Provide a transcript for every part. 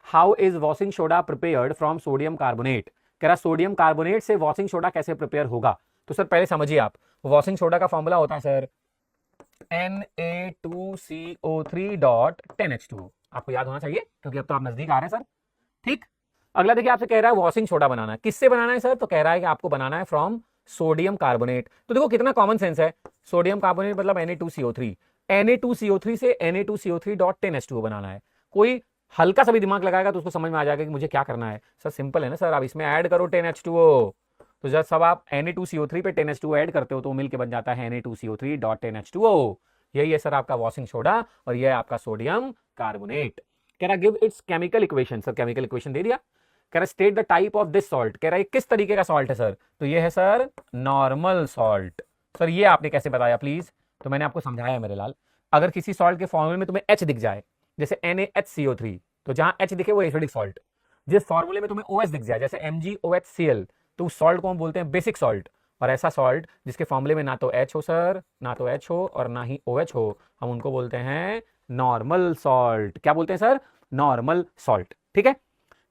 How is washing soda prepared from sodium carbonate. कह रहा sodium carbonate से washing soda कैसे प्रिपेयर होगा। तो सर पहले समझिए आप, वॉशिंग सोडा का फॉर्मूला होता है सर Na2CO3.10H2O। आपको याद होना चाहिए क्योंकि अब तो आप नजदीक आ रहे हैं सर। ठीक। अगला देखिए, आपसे कह रहा है वॉशिंग सोडा बनाना है, किससे बनाना है सर। तो कह रहा है कि आपको बनाना है फ्रॉम सोडियम कार्बोनेट। तो देखो कितना कॉमन सेंस है, सोडियम कार्बोनेट मतलब Na2CO3, Na2CO3 से Na2CO3.10H2O बनाना है। कोई हल्का सा भी दिमाग लगाएगा तो उसको समझ में आ जाएगा कि मुझे क्या करना है। सर सिंपल है ना सर, आप इसमें ऐड करो 10H2O। तो जब सब आप Na2CO3 पे 10H2O ऐड करते हो तो मिलके बन जाता है Na2CO3.10H2O। यही है सर आपका वॉशिंग सोडा और यह है आपका सोडियम कार्बोनेट। कह रहा give its chemical equation. Sir chemical equation दे दिया। कह रहा state the type of this salt. कह रहा है किस तरीके का सॉल्ट है सर। तो ये है सर नॉर्मल सॉल्ट। सर ये आपने कैसे बताया प्लीज। तो मैंने आपको समझाया मेरे लाल, अगर किसी सॉल्ट के फॉर्मूले में तुम्हें H दिख जाए, जैसे NaHCO3, तो जहां H दिखे वो एसिडिक सॉल्ट। जिस फॉर्मूले में तुम्हें OH दिख जाए जैसे MgOHCl, तो उस सॉल्ट को हम बोलते हैं बेसिक सॉल्ट। और ऐसा सॉल्ट जिसके फॉर्मूले में ना तो H हो सर, ना तो H हो और ना ही OH हो, हम उनको बोलते हैं नॉर्मल सॉल्ट। क्या बोलते हैं सर, नॉर्मल सॉल्ट। ठीक है,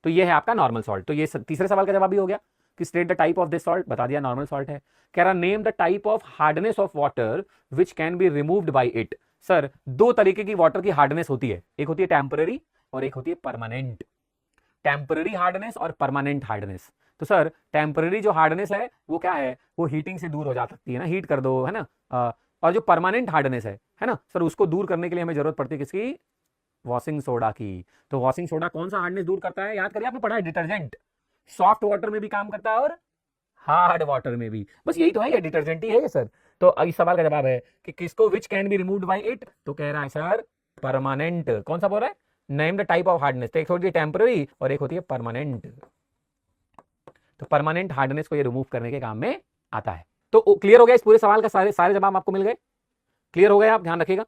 तो ये है आपका नॉर्मल सॉल्ट। तो ये तीसरे सवाल का जवाब भी हो गया कि state the type of this salt, बता दिया नॉर्मल सॉल्ट है। कह रहा name the type of hardness of water which can be removed by it. Sir दो तरीके की वाटर की हार्डनेस होती है, एक होती है टेम्पररी और एक होती है परमानेंट। टेम्पररी हार्डनेस और परमानेंट हार्डनेस। तो सर टेम्पररी जो हार्डनेस है वो क्या है, वो हीटिंग से दूर हो जा सकती है ना, हीट कर दो है ना। और जो परमानेंट हार्डनेस है ना सर, उसको दूर करने के लिए हमें जरूरत पड़ती है किसकी, वॉशिंग सोडा की। तो वॉशिंग सोडा कौन सा हार्डनेस दूर करता है, याद करिए आपने पढ़ा है डिटर्जेंट, सॉफ्ट वाटर में भी काम करता है और हार्ड वाटर में भी। बस यही तो है, ये डिटर्जेंट ही है ये सर। तो इस सवाल का जवाब है कि किसको which can be removed by it. तो कह रहा है सर परमानेंट। कौन सा बोल रहा है, name the type of hardness. तो एक होती है टेम्पररी और एक होती है परमानेंट। तो परमानेंट हार्डनेस को ये रिमूव करने के काम में आता है। तो क्लियर हो गया इस पूरे सवाल का, सारे सारे जवाब आपको मिल गए। क्लियर हो गए आप, ध्यान रखिएगा।